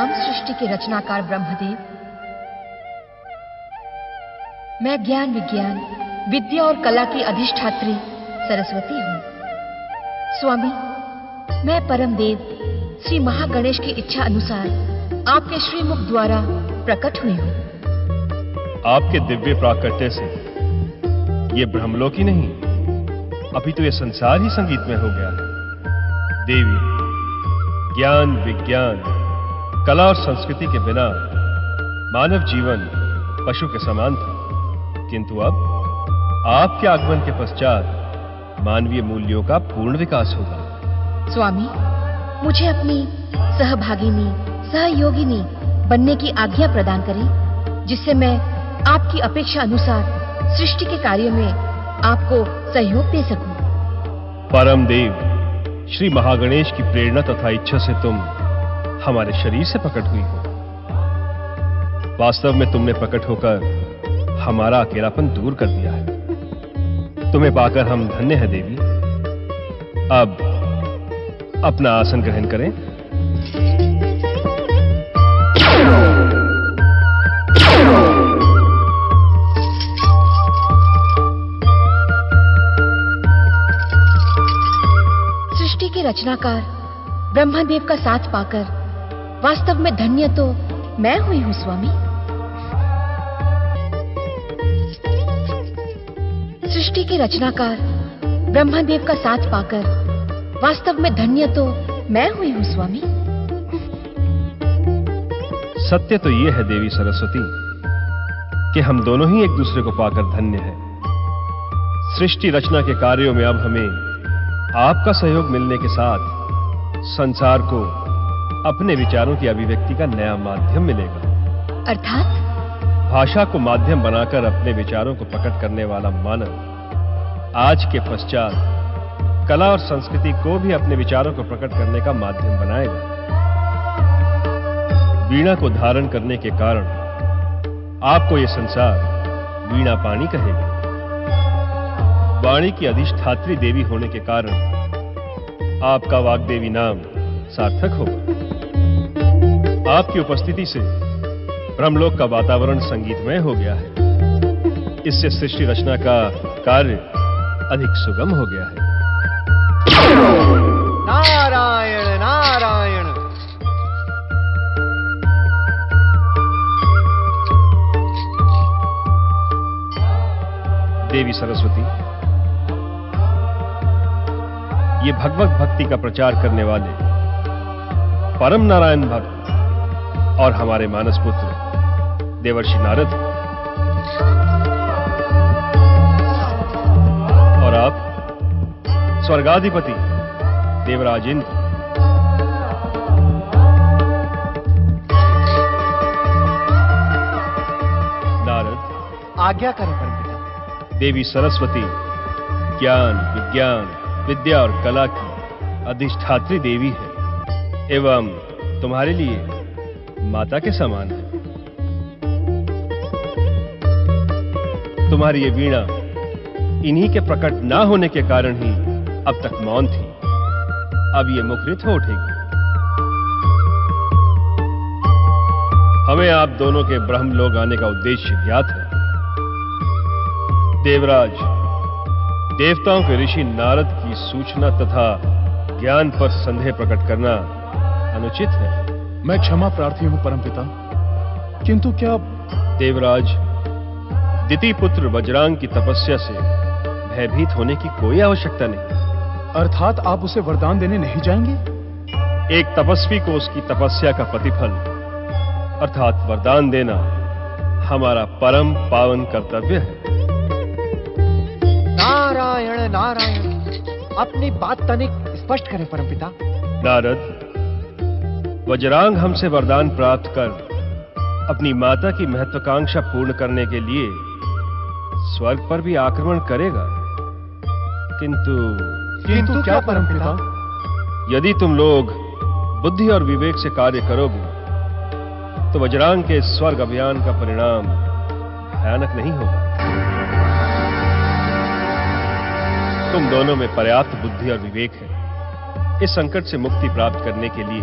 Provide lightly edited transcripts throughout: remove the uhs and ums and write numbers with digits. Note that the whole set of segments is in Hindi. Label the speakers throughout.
Speaker 1: प्रणाम सृष्टि के रचनाकार ब्रह्मदेव। मैं ज्ञान विज्ञान विद्या और कला की अधिष्ठात्री सरस्वती हूँ। स्वामी, मैं परम देव श्री महागणेश की इच्छा अनुसार आपके श्रीमुख द्वारा प्रकट हुई हूँ।
Speaker 2: आपके दिव्य प्राकट्य से ये ब्रह्मलोक ही नहीं, अभी तो ये संसार ही संगीतमय हो गया है। देवी, ज्ञान विज्ञान कला और संस्कृति के बिना मानव जीवन पशु के समान था, किंतु अब आपके आगमन के पश्चात मानवीय मूल्यों का पूर्ण विकास होगा।
Speaker 1: स्वामी, मुझे अपनी सहभागिनी सहयोगिनी बनने की आज्ञा प्रदान करें, जिससे मैं आपकी अपेक्षा अनुसार सृष्टि के कार्य में आपको सहयोग दे सकूं।
Speaker 2: परम देव श्री महागणेश की प्रेरणा तथा इच्छा से तुम हमारे शरीर से प्रकट हुई हो। वास्तव में तुमने प्रकट होकर हमारा अकेलापन दूर कर दिया है। तुम्हें पाकर हम धन्य हैं देवी। अब अपना आसन ग्रहण करें।
Speaker 1: सृष्टि के रचनाकार ब्रह्मदेव का साथ पाकर वास्तव में धन्य तो मैं हुई हूँ स्वामी। सृष्टि के रचनाकार ब्रह्मदेव का साथ पाकर वास्तव में धन्य तो मैं हुई हूँ स्वामी।
Speaker 2: सत्य तो यह है देवी सरस्वती कि हम दोनों ही एक दूसरे को पाकर धन्य हैं। सृष्टि रचना के कार्यों में अब हमें आपका सहयोग मिलने के साथ संसार को अपने विचारों की अभिव्यक्ति का नया माध्यम मिलेगा।
Speaker 1: अर्थात
Speaker 2: भाषा को माध्यम बनाकर अपने विचारों को प्रकट करने वाला मानव आज के पश्चात कला और संस्कृति को भी अपने विचारों को प्रकट करने का माध्यम बनाएगा। वीणा को धारण करने के कारण आपको यह संसार वीणा पाणी कहेगा। वाणी की अधिष्ठात्री देवी होने के कारण आपका वाग्देवी नाम सार्थक होगा। आपकी उपस्थिति से ब्रह्मलोक का वातावरण संगीतमय हो गया है। इससे सृष्टि रचना का कार्य अधिक सुगम हो गया है।
Speaker 3: नारायण नारायण।
Speaker 2: देवी सरस्वती, ये भगवत भक्ति का प्रचार करने वाले परम नारायण भक्त और हमारे मानस पुत्र देवर्षि नारद, और आप स्वर्गाधिपति देवराज इंद्र। नारद,
Speaker 3: आज्ञा करें परमपिता।
Speaker 2: देवी सरस्वती ज्ञान विज्ञान विद्या और कला की अधिष्ठात्री देवी है एवं तुम्हारे लिए माता के समान है। तुम्हारी ये वीणा इन्हीं के प्रकट ना होने के कारण ही अब तक मौन थी। अब ये मुखरित हो उठेगी। हमें आप दोनों के ब्रह्मलोक आने का उद्देश्य ज्ञात है। देवराज, देवताओं के ऋषि नारद की सूचना तथा ज्ञान पर संदेह प्रकट करना अनुचित है।
Speaker 4: मैं क्षमा प्रार्थी हूं परमपिता, किंतु क्या
Speaker 2: देवराज, दिति पुत्र वज्रांग की तपस्या से भयभीत होने की कोई आवश्यकता नहीं।
Speaker 4: अर्थात आप उसे वरदान देने नहीं जाएंगे?
Speaker 2: एक तपस्वी को उसकी तपस्या का प्रतिफल अर्थात वरदान देना हमारा परम पावन कर्तव्य है।
Speaker 3: नारायण नारायण। अपनी बात तनिक स्पष्ट करें परमपिता।
Speaker 2: नारद, वज्रांग हमसे वरदान प्राप्त कर अपनी माता की महत्वाकांक्षा पूर्ण करने के लिए स्वर्ग पर भी आक्रमण करेगा,
Speaker 4: किंतु क्या परमपिता?
Speaker 2: यदि तुम लोग बुद्धि और विवेक से कार्य करोगे तो वज्रांग के स्वर्ग अभियान का परिणाम भयानक नहीं होगा। तुम दोनों में पर्याप्त बुद्धि और विवेक है। इस संकट से मुक्ति प्राप्त करने के लिए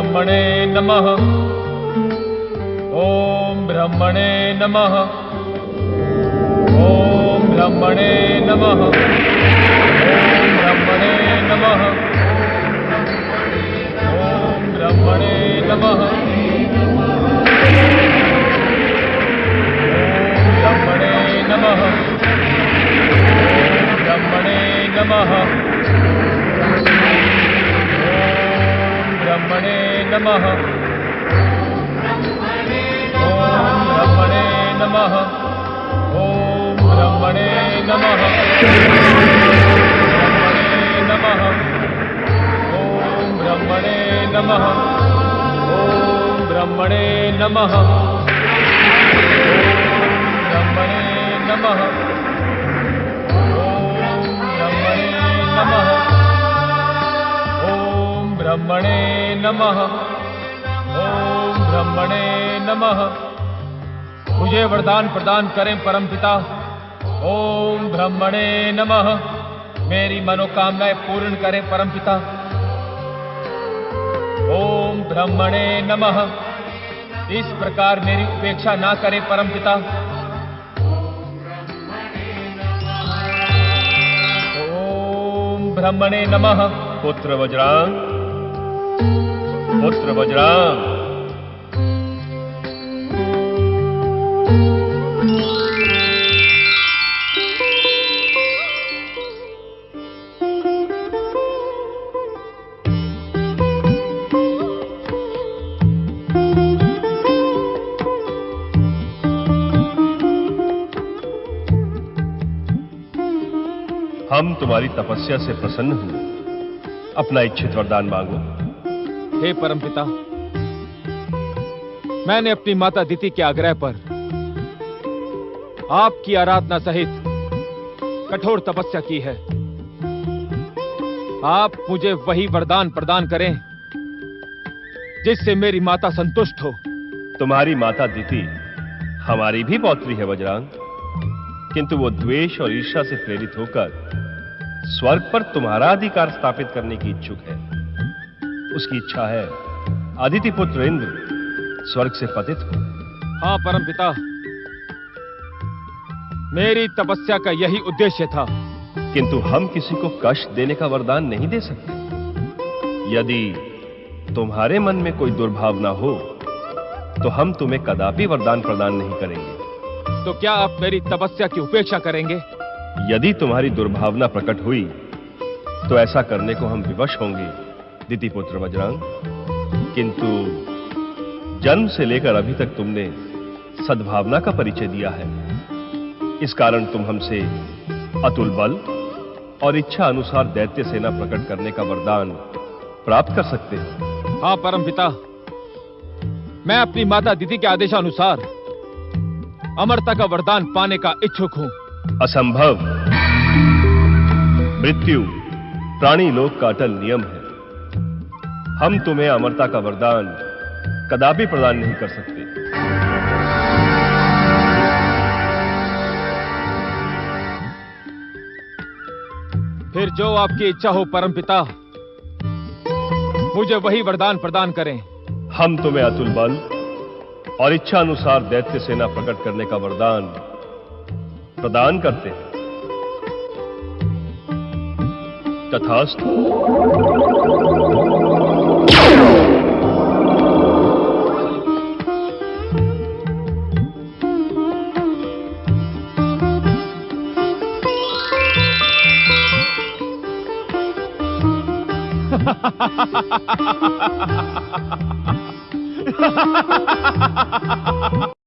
Speaker 5: ब्रह्मणे नमः। ओम ब्रह्मणे नमः। ओम ब्रह्मणे नमः। ओम ब्रह्मणे नमः। ओम ब्रह्मणे नमः। ब्रह्मणे नमः। ब्रह्मणे नमः। ओम ब्रह्मणे नमः। ओम ब्रह्मणे नमः। ओम ब्रह्मणे नमः। ब्रह्मणे नमः। ओम ब्रह्मणे नमः। ब्रह्मणे नमः। ओम ब्रह्मणे नमः। ओम ब्रह्मणे नमः। मुझे वरदान प्रदान करें परमपिता। ओम ब्रह्मणे नमः। मेरी मनोकामनाएं पूर्ण करें परमपिता। ओम ब्रह्मणे नमः। इस प्रकार मेरी उपेक्षा ना करें परमपिता। ओम ब्रह्मणे नमः।
Speaker 2: पुत्र वज्रांग, पुत्र वज्रांग, हम तुम्हारी तपस्या से प्रसन्न हुए। अपना इच्छित वरदान मांगो।
Speaker 6: हे परमपिता, मैंने अपनी माता दिति के आग्रह पर आपकी आराधना सहित कठोर तपस्या की है। आप मुझे वही वरदान प्रदान करें जिससे मेरी माता संतुष्ट हो।
Speaker 2: तुम्हारी माता दिति हमारी भी पौत्री है वज्रांग, किंतु वो द्वेष और ईर्ष्या से प्रेरित होकर स्वर्ग पर तुम्हारा अधिकार स्थापित करने की इच्छुक है। उसकी इच्छा है आदित्य पुत्र इंद्र स्वर्ग से पतित हो।
Speaker 6: हाँ परमपिता, मेरी तपस्या का यही उद्देश्य था।
Speaker 2: किंतु हम किसी को कष्ट देने का वरदान नहीं दे सकते। यदि तुम्हारे मन में कोई दुर्भावना हो तो हम तुम्हें कदापि वरदान प्रदान नहीं करेंगे।
Speaker 6: तो क्या आप मेरी तपस्या की उपेक्षा करेंगे?
Speaker 2: यदि तुम्हारी दुर्भावना प्रकट हुई तो ऐसा करने को हम विवश होंगे दिति पुत्र वज्रांग। किंतु जन्म से लेकर अभी तक तुमने सद्भावना का परिचय दिया है। इस कारण तुम हमसे अतुल बल और इच्छा अनुसार दैत्य सेना प्रकट करने का वरदान प्राप्त कर सकते हो।
Speaker 6: हाँ परमपिता, मैं अपनी माता दिति के आदेशानुसार अमरता का वरदान पाने का इच्छुक हूं।
Speaker 2: असंभव। मृत्यु प्राणी लोक का अटल नियम है। हम तुम्हें अमरता का वरदान कदापि प्रदान नहीं कर सकते।
Speaker 6: फिर जो आपकी इच्छा हो परमपिता, मुझे वही वरदान प्रदान करें।
Speaker 2: हम तुम्हें अतुल बल और इच्छा अनुसार दैत्य सेना प्रकट करने का वरदान प्रदान करते हैं। तथास्तु।
Speaker 6: Ha ha ha ha ha!